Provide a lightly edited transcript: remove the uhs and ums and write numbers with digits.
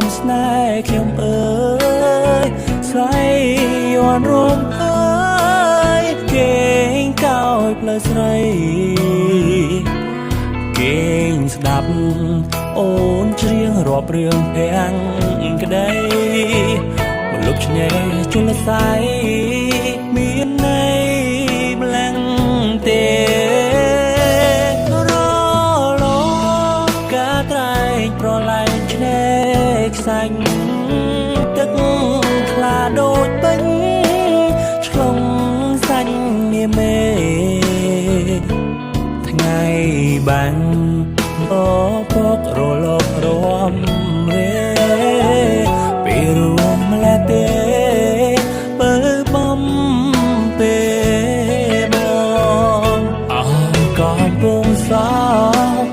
មស្នេហ៍ខ្ញុំអើយស្រីយន់រំអើយគេងកោយផ្លូវស្រីគេងស្ដាប់អូនច្រៀងរាប់រឿងភាំងក្ដីមកលុបឆ្នេរជលស័យមានន័យម្លាំងទេរលងការត្រែងប្រឡែងឆ្នេរខ្សាញ់ទឹកថ្លាដូចពេញឆ្លងសាច់នាមេថ្ងៃបាញ់បោករលករំ